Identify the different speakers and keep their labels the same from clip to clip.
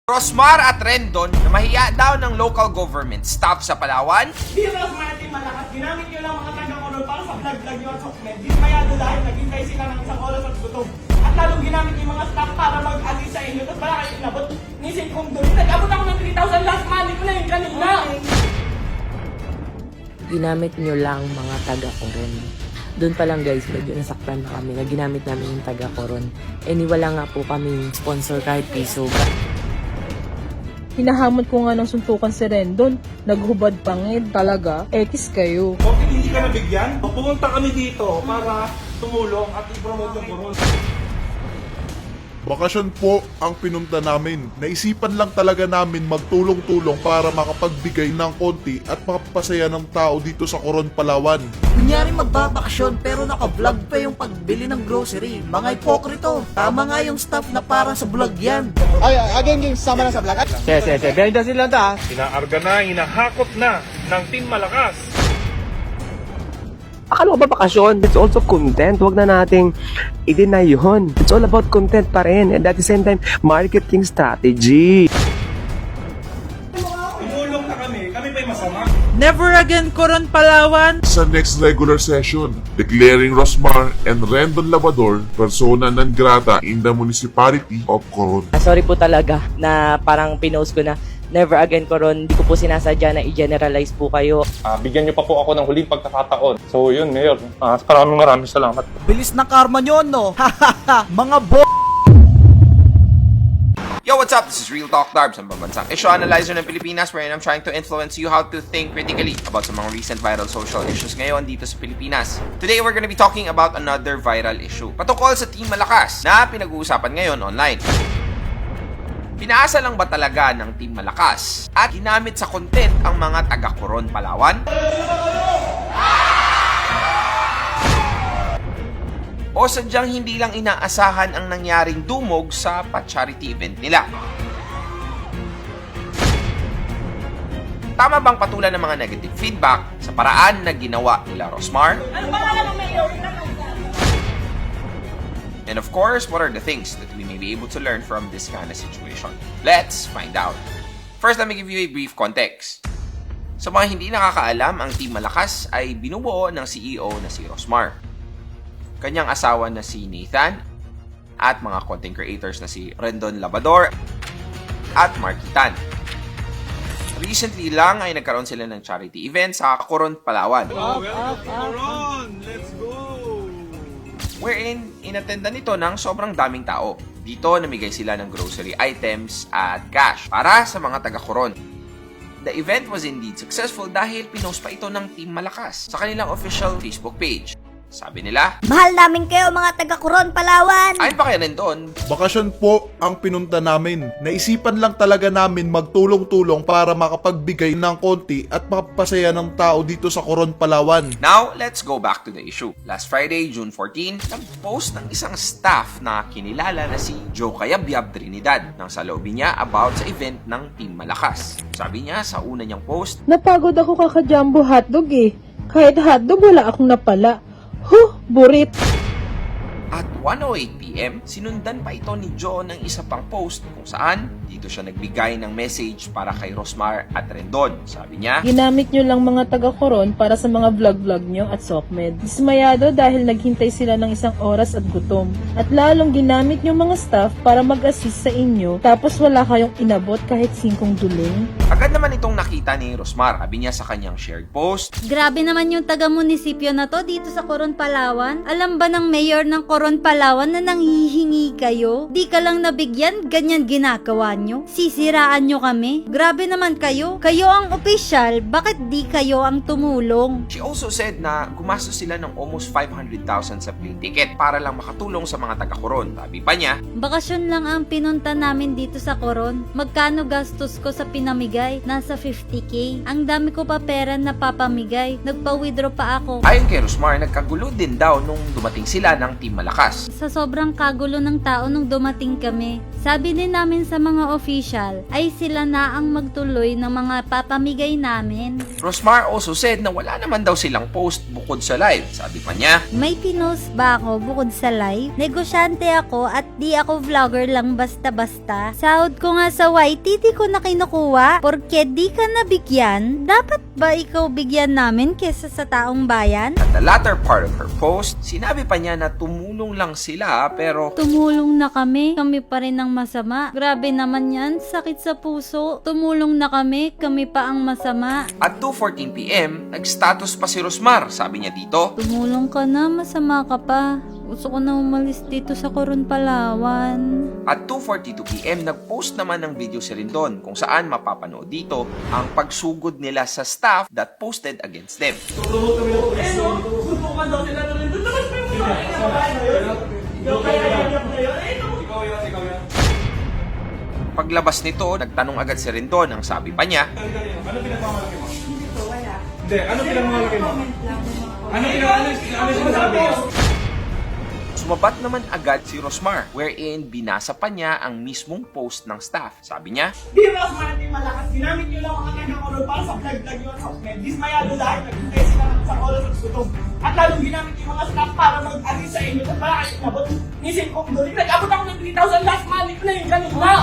Speaker 1: Rosmar at Rendon na mahiya daw ng local government staff sa Palawan.
Speaker 2: Di Rosmar at Team Malakas, ginamit nyo lang mga taga-Coron para sa vlog-vlog nyo at sokmed. Dismayado dahil naghintay sila ng isang oras at gutom. At lalong ginamit yung mga staff para mag-alis sa inyo. Tapos wala kayo inabot ni Kong doon. Nag-abot ako ng 3,000 last money ko na yung kanina.
Speaker 3: Ginamit nyo lang mga taga-Coron. Doon pa lang guys, medyo nasaktan na kami na ginamit namin yung taga-Coron. Wala nga po kaming sponsor kahit piso.
Speaker 4: Hinahamon ko nga ng suntukan si Rendon. Naghubad pangid talaga. Ekis kayo.
Speaker 2: Bakit hindi ka nabigyan? Pumunta kami dito para tumulong at i-promote yung Coron.
Speaker 5: Bakasyon po ang pinunta namin. Naisipan lang talaga namin magtulong-tulong para makapagbigay ng konti at makapasaya ng tao dito sa Coron, Palawan.
Speaker 6: Kunyari magbabakasyon pero naka-vlog pa yung pagbili ng grocery. Mga hipokrito. Tama nga yung staff na para sa vlog yan.
Speaker 7: Inaarga na, inahakot na ng Team Malakas.
Speaker 8: Akala ko ba bakasyon? It's also content. Huwag na nating i-deny yun. It's all about content pa rin. And at the same time, marketing strategy.
Speaker 2: Tumulong na kami pa yung masama.
Speaker 4: Never again Coron Palawan.
Speaker 5: Sa next regular session, declaring Rosmar and Rendon Labrador persona non grata in the municipality of Coron.
Speaker 3: Sorry po talaga na parang pinost ko na never again Coron. Hindi ko po sinasadya na i-generalize po kayo.
Speaker 7: Bigyan niyo pa po ako ng huling pagkakataon. So yun, Mayor. Maraming salamat.
Speaker 6: Bilis na karma nyo, no? Mga
Speaker 1: Yo, what's up? This is Real Talk Darbs, ang pambansang issue analyzer ng Pilipinas, wherein I'm trying to influence you how to think critically about sa mga recent viral social issues ngayon dito sa Pilipinas. Today, we're gonna be talking about another viral issue patungkol sa Team Malakas na pinag-uusapan ngayon online. Pinaasa lang ba talaga ng Team Malakas at ginamit sa content ang mga taga-Coron, Palawan? O sadyang hindi lang inaasahan ang nangyaring dumog sa pa-charity event nila? Tama bang patulan ng mga negative feedback sa paraan na ginawa nila Rosmar?
Speaker 2: Ano ba nga ng mayor?
Speaker 1: And of course, what are the things that we may be able to learn from this kind of situation? Let's find out. First, let me give you a brief context. Sa mga hindi nakakaalam, ang Team Malakas ay binubuo ng CEO na si Rosmar, kanyang asawa na si Nathan, at mga content creators na si Rendon Labrador at Marky Tan. Recently lang ay nagkaroon sila ng charity event sa Coron, Palawan.
Speaker 2: Coron! Let's go!
Speaker 1: Wherein inattendan nito ng sobrang daming tao. Dito namigay sila ng grocery items at cash para sa mga taga-Coron. The event was indeed successful dahil pinost pa ito ng Team Malakas sa kanilang official Facebook page. Sabi nila,
Speaker 9: mahal namin kayo mga taga-Coron, Palawan!
Speaker 1: ayon pa kay Rendon,
Speaker 5: Bakasyon po ang pinunta namin. Naisipan lang talaga namin magtulong-tulong para makapagbigay ng konti at makapasaya ng tao dito sa Coron, Palawan.
Speaker 1: Now, let's go back to the issue. Last Friday, June 14, nag-post ng isang staff na kinilala na si Joe Cayabyab Trinidad nang saloobin niya about sa event ng Team Malakas. Sabi niya sa una niyang post,
Speaker 4: Napagod ako kaka-jumbo hotdog eh. Kahit hotdog wala akong napala. Burit.
Speaker 1: at 1:08 PM, sinundan pa ito ni Joe ng isa pang post kung saan dito siya nagbigay ng message para kay Rosmar at Rendon. Sabi niya,
Speaker 4: Ginamit nyo lang mga taga-Coron para sa mga vlog-vlog nyo at sokmed. Dismayado dahil naghintay sila ng isang oras at gutom. At lalong ginamit nyo mga staff para mag-assist sa inyo tapos wala kayong inabot kahit 5 duling.
Speaker 1: agad naman itong nakita ni Rosmar. Sabi niya sa kanyang shared post,
Speaker 9: Grabe naman yung taga-munisipyo na to dito sa Coron, Palawan. Alam ba ng mayor ng Coron, Palawan na nanghihingi kayo? Di ka lang nabigyan, ganyan ginagawa nyo? Sisiraan nyo kami? Grabe naman kayo. Kayo ang opisyal, bakit di kayo ang tumulong?
Speaker 1: she also said na gumastos sila ng almost 500,000 sa plane ticket para lang makatulong sa mga taga-Coron. Sabi pa niya,
Speaker 9: Bakasyon lang ang pinunta namin dito sa Coron. Magkano gastos ko sa pinamigay? Nasa 50k. Ang dami ko pa pera na papamigay. Nagpa-withdraw pa ako.
Speaker 1: ayon kay Rosmar, nagkagulo din daw nung dumating sila ng Team Malakas Malakas.
Speaker 9: Sa sobrang kagulo ng tao nung dumating kami, sabi din namin sa mga official ay sila na ang magtuloy ng mga papamigay namin.
Speaker 1: Rosmar also said na wala naman daw silang post bukod sa live. Sabi pa niya,
Speaker 9: May pinost ba ako bukod sa live? Negosyante ako at di ako vlogger lang basta-basta. Sahod ko nga sa YT, di ko na kinukuha. Porke di ka nabigyan, dapat ba ikaw bigyan namin kesa sa taong bayan?
Speaker 1: at the latter part of her post, sinabi pa niya na tumulong lang sila pero
Speaker 9: Tumulong na kami pa rin ang masama. Grabe naman yan, sakit sa puso. Tumulong na kami pa ang masama.
Speaker 1: at 2:14 PM, nag-status pa si Rosmar. Sabi niya dito,
Speaker 9: Tumulong ka na, masama ka pa. Gusto ko na umalis dito sa Coron, Palawan.
Speaker 1: at 2:42 PM, nag-post naman ng video si Rendon kung saan mapapanood dito ang pagsugod nila sa staff that posted against them.
Speaker 2: Susukan daw sila ng doon. Tapos may mga kababayan na yun. Ikaw kaya iyak na yun. Eh, ikaw yan.
Speaker 1: Paglabas nito, nagtanong agad si Rendon. Ang sabi pa niya,
Speaker 2: Ano pinagmamalaki mo? Hindi, ano pinagmamalaki mo? Ano sinasabi mo?
Speaker 1: sumabat naman agad si Rosmar wherein binasa pa niya ang mismong post ng staff. Sabi niya,
Speaker 2: Di ba Martin Malakas, ginamit nyo lang mga taga-Coron para sa vlog-vlog nyo at software. Dismayado lahat, naghintay sila ng isang oras at gutom. At lalong ginamit yung mga staff para mag-alis sa inyo. At para kayo inabot, nisin kong doon. Nag-abot ako ng 3,000 last month na yung ganun na.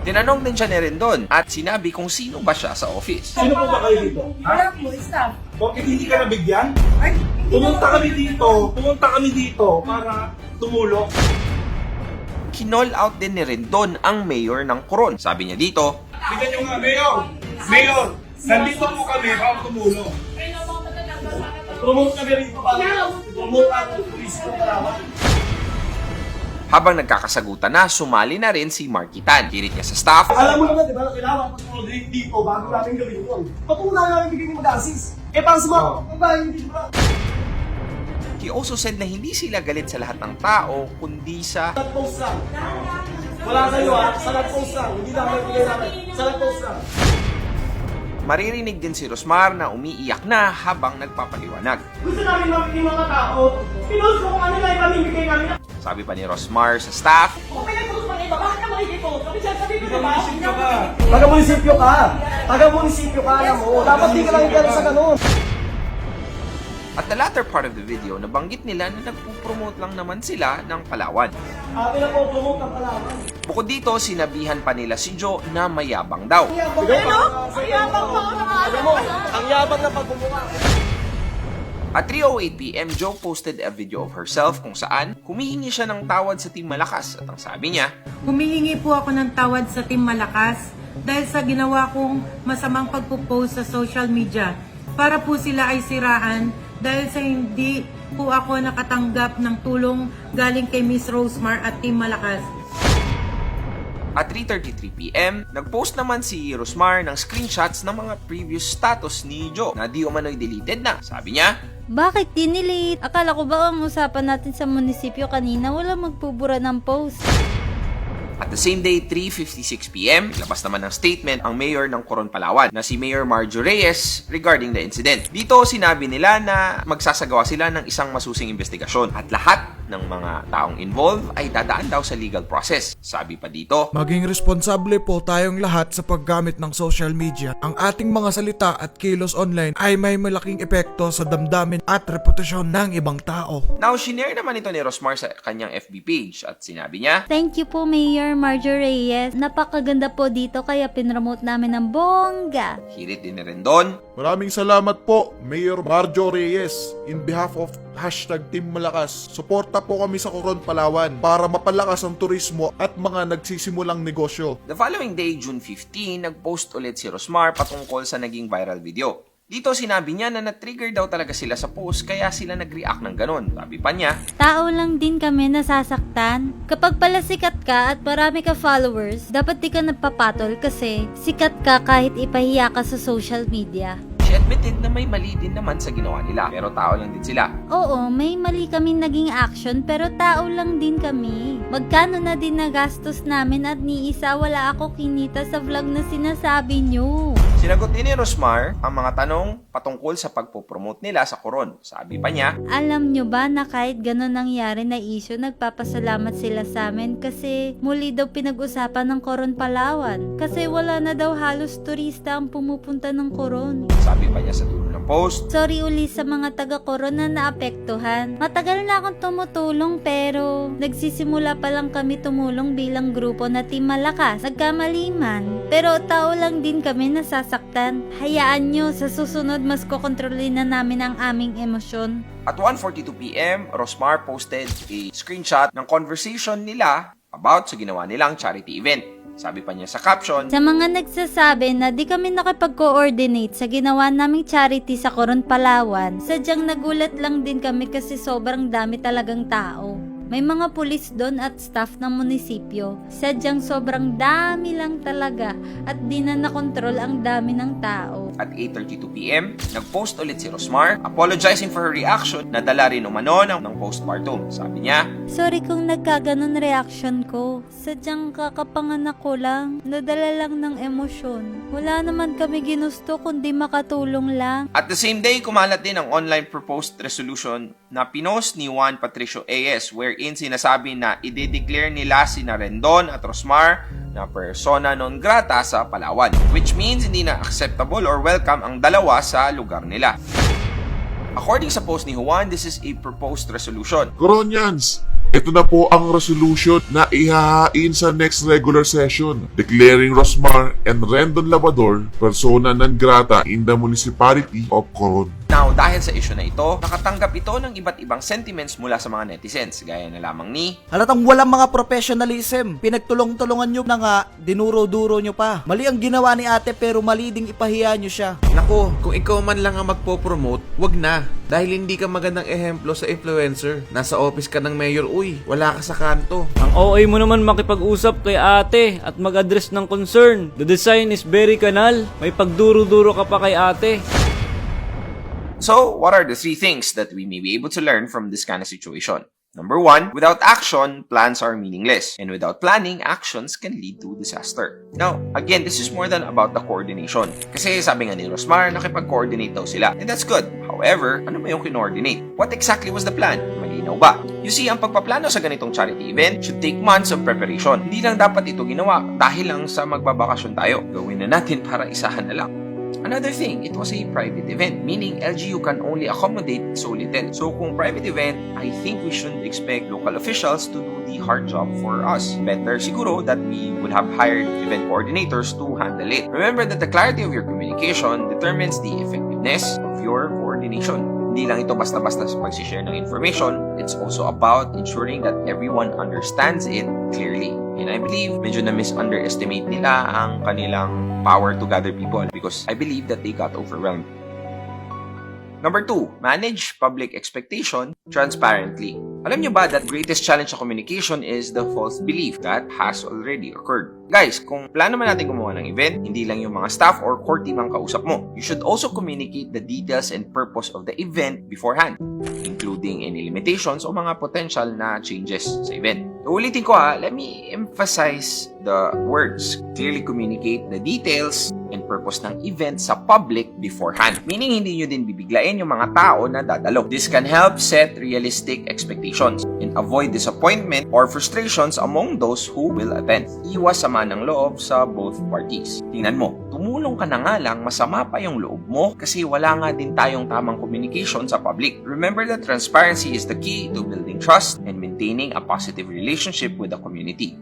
Speaker 1: tinanong din siya ni Rendon at sinabi kung sino ba siya sa office.
Speaker 2: Sino po ba kayo dito?
Speaker 10: Wala po, staff.
Speaker 2: Bakit hindi ka nabigyan?
Speaker 10: Ay,
Speaker 2: Pumunta kami dito para tumulong.
Speaker 1: Kinall out din ni Rendon ang mayor ng Coron. Sabi niya dito,
Speaker 2: Tignan nyo nga, Mayor, nandito po kami para tumulong. Promote kami rito para promote ang turismo Palawan.
Speaker 1: habang nagkakasagutan na, sumali na rin si Markitan. Hirit niya sa staff,
Speaker 2: Alam mo naman, di ba, kailangan mag-coordinate dito bago namin gawin ito. Patunay namin bigyan yung mag-assist. Para sa mga kapagbayan, hindi ba?
Speaker 1: he also said na hindi sila galit sa lahat ng tao, kundi sa
Speaker 2: Nag-post lang. Wala sa'yo ha, sa nag-post lang. Hindi namin bigay namin, sa nag-post lang.
Speaker 1: maririnig din si Rosmar na umiiyak na habang nagpapaliwanag.
Speaker 2: Gusto namin makikita yung mga tao. Pinost ko kung ano na ipamimigay namin.
Speaker 1: Sabi pa ni Rosmar sa staff,
Speaker 2: Kung may nag-post pang iba, bakit ka makikipost? Kasi sabi ko diba?
Speaker 6: Taga-munisipyo ka. Taga-munisipyo ka, alam mo. Dapat di ka lang ganun sa ganun.
Speaker 1: at the latter part of the video, nabanggit nila na nagpo-promote lang naman sila ng Palawan.
Speaker 2: Pinapopromote ng Palawan.
Speaker 1: Bukod dito, sinabihan pa nila si Joe na mayabang daw.
Speaker 2: Ang yabang pa ako ang yabang na pagbubuka.
Speaker 1: At 3:08 PM, Joe posted a video of herself kung saan humihingi siya ng tawad sa Team Malakas at ang sabi niya,
Speaker 10: humihingi po ako ng tawad sa Team Malakas dahil sa ginawa kong masamang pagpo-post sa social media para po sila ay siraan dahil sa hindi po ako nakatanggap ng tulong galing kay Miss Rosemar at Team Malakas.
Speaker 1: At 3:33 PM, nagpost naman si Rosmar ng screenshots ng mga previous status ni Joe na di umano'y deleted na. Sabi niya,
Speaker 9: Bakit dinelete? Akala ko ba ang usapan natin sa munisipyo kanina wala magpubura ng post?
Speaker 1: at the same day, 3:56 PM, labas naman ng statement ang mayor ng Coron, Palawan na si Mayor Marjo Reyes regarding the incident. Dito, sinabi nila na magsasagawa sila ng isang masusing investigasyon at lahat ng mga taong involved ay dadaan daw sa legal process. Sabi pa dito,
Speaker 5: Maging responsable po tayong lahat sa paggamit ng social media. Ang ating mga salita at kilos online ay may malaking epekto sa damdamin at reputasyon ng ibang tao.
Speaker 1: now, shinare naman ito ni Rosmar sa kanyang FB page at sinabi niya,
Speaker 9: Thank you po, Mayor Marjo Reyes. Napakaganda po dito kaya pinromote namin ng bongga.
Speaker 1: hirit din ni Rendon,
Speaker 5: Maraming salamat po, Mayor Marjo Reyes. In behalf of #Team Malakas, suporta po kami sa Coron, Palawan para mapalakas ang turismo at mga nagsisimulang negosyo.
Speaker 1: The following day, June 15, nag-post ulit si Rosmar patungkol sa naging viral video. Dito sinabi niya na na-trigger daw talaga sila sa post kaya sila nag-react ng ganun. Sabi pa niya,
Speaker 9: Tao lang din kami nasasaktan. Kapag pala sikat ka at marami ka followers, dapat di ka nagpapatol kasi sikat ka kahit ipahiya ka sa social media.
Speaker 1: she admitted na may mali din naman sa ginawa nila pero tao lang din sila.
Speaker 9: Oo, may mali kaming naging action pero tao lang din kami. Magkano na din nagastos namin at ni isa wala ako kinita sa vlog na sinasabi nyo.
Speaker 1: Sinagot din ni Rosmar ang mga tanong patungkol sa pagpopromote nila sa Coron. Sabi pa niya,
Speaker 9: Alam nyo ba na kahit ganun nangyari na issue, nagpapasalamat sila sa amin kasi muli daw pinag-usapan ng Coron Palawan. Kasi wala na daw halos turista ang pumupunta ng Coron.
Speaker 1: sabi pa niya sa dulo ng post,
Speaker 9: Sorry uli sa mga taga-Coron na naapektuhan. Matagal na akong tumutulong pero nagsisimula pa lang kami tumulong bilang grupo na Team Malakas. Nagkamali man. Pero tao lang din kami nasasaktan. Hayaan nyo, sa susunod mas kokontrolin na namin ang aming emosyon.
Speaker 1: At 1:42 PM, Rosmar posted a screenshot ng conversation nila about sa ginawa nilang charity event. Sabi pa niya sa caption,
Speaker 9: Sa mga nagsasabi na di kami nakipag-coordinate sa ginawa naming charity sa Coron Palawan, sadyang nagulat lang din kami kasi sobrang dami talagang tao. May mga pulis doon at staff ng munisipyo. Sadyang sobrang dami lang talaga at di na nakontrol ang dami ng tao.
Speaker 1: at 8:32 PM, nag-post ulit si Rosmar, apologizing for her reaction na dala rin umano ng postpartum. Sabi niya,
Speaker 9: Sorry kung nagkaganon reaction ko. Sadyang kakapanganak ko lang. Nadala lang ng emosyon. Wala naman kami ginusto kundi makatulong lang.
Speaker 1: At the same day, kumalat din ang online proposed resolution na pinost ni Juan Patricio A.S. wherein sinasabi na i-declare nila sina Rendon at Rosmar na persona non grata sa Palawan, which means hindi na acceptable or welcome ang dalawa sa lugar nila. According sa post ni Juan, this is a proposed resolution.
Speaker 5: Coronians, ito na po ang resolution na ihahain sa next regular session, declaring Rosmar and Rendon Labrador persona non grata in the municipality of Coron.
Speaker 1: Now, dahil sa issue na ito, nakatanggap ito ng iba't ibang sentiments mula sa mga netizens, gaya na lamang ni
Speaker 6: Halatang walang mga professionalism. Pinagtulong-tulungan nyo na nga, dinuro-duro nyo pa. Mali ang ginawa ni ate pero mali ding ipahiya nyo siya.
Speaker 11: Nako, kung ikaw man lang ang magpo-promote, wag na. Dahil hindi ka magandang ehemplo sa influencer. Nasa office ka ng mayor, uy, wala ka sa kanto.
Speaker 12: Ang OA mo naman makipag-usap kay ate at mag-address ng concern. The design is very kanal. May pagduro-duro ka pa kay ate.
Speaker 1: So, what are the 3 things that we may be able to learn from this kind of situation? Number 1, without action, plans are meaningless. And without planning, actions can lead to disaster. Now, again, this is more than about the coordination. Kasi sabi nga ni Rosmar, nakipag-coordinate daw sila. And that's good. However, ano ba yung kinoordinate? What exactly was the plan? Malinaw ba? You see, ang pagpaplano sa ganitong charity event should take months of preparation. Hindi lang dapat ito ginawa dahil lang sa magbabakasyon tayo. Gawin na natin para isahan na lang. Another thing, it was a private event, meaning LGU can only accommodate so little. So kung private event, I think we shouldn't expect local officials to do the hard job for us. Better siguro that we would have hired event coordinators to handle it. Remember that the clarity of your communication determines the effectiveness of your coordination. Hindi lang ito basta-basta sa pag-share ng information, it's also about ensuring that everyone understands it clearly. And I believe medyo na-misunderestimate nila ang kanilang power to gather people because I believe that they got overwhelmed. Number 2, manage public expectation transparently. Alam nyo ba that greatest challenge sa communication is the false belief that has already occurred? Guys, kung plano man natin gumawa ng event, hindi lang yung mga staff or core team ang kausap mo. You should also communicate the details and purpose of the event beforehand, including any limitations o mga potential na changes sa event. Ulitin ko let me emphasize the words. Clearly communicate the details and purpose ng event sa public beforehand. Meaning, hindi nyo din bibiglain yung mga tao na dadalo. This can help set realistic expectations and avoid disappointment or frustrations among those who will attend. Iwas sama ng loob sa both parties. Tingnan mo, tumulong ka na nga lang, masama pa yung loob mo kasi wala nga din tayong tamang communication sa public. Remember that transparency is the key to building trust and maintaining a positive relationship with the community.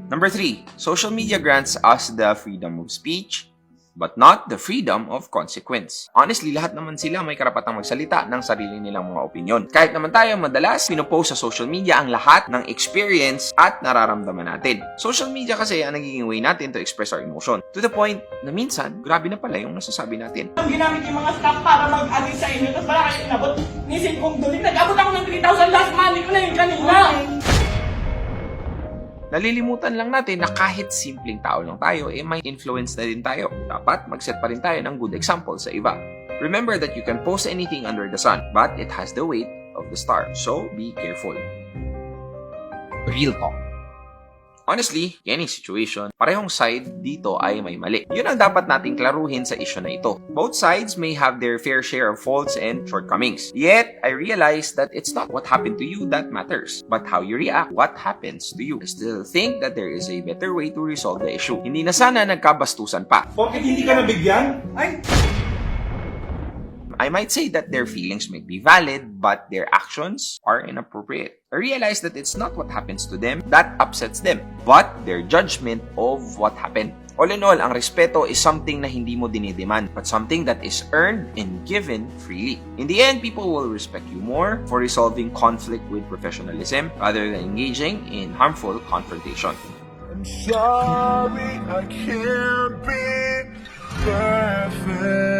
Speaker 1: Number 3, social media grants us the freedom of speech, but not the freedom of consequence. Honestly, lahat naman sila may karapatang magsalita ng sarili nilang mga opinion. Kahit naman tayo madalas pinopost sa social media ang lahat ng experience at nararamdaman natin. Social media kasi ang nagiging way natin to express our emotion. To the point na minsan, grabe na pala yung nasasabi natin.
Speaker 2: Ang ginamit yung mga staff para mag-alis sa inyo, tapos wala kayo inabot. Nisin kong duling, nag-abot ako ng 3,000 last money ko na yung kanina.
Speaker 1: Nalilimutan lang natin na kahit simpleng tao lang tayo, may influence na din tayo. Dapat mag-set pa rin tayo ng good example sa iba. Remember that you can post anything under the sun, but it has the weight of the star. So, be careful. Real talk. Honestly, any situation, parehong side dito ay may mali. Yun ang dapat nating klaruhin sa issue na ito. Both sides may have their fair share of faults and shortcomings. Yet, I realized that it's not what happened to you that matters, but how you react, what happens to you. I still think that there is a better way to resolve the issue. Hindi na sana nagkabastusan pa.
Speaker 2: Bakit hindi ka nabigyan?
Speaker 1: I might say that their feelings might be valid, but their actions are inappropriate. I realize that it's not what happens to them that upsets them, but their judgment of what happened. All in all, ang respeto is something na hindi mo dinidemand, but something that is earned and given freely. In the end, people will respect you more for resolving conflict with professionalism rather than engaging in harmful confrontation.
Speaker 5: I'm sorry I can't be perfect.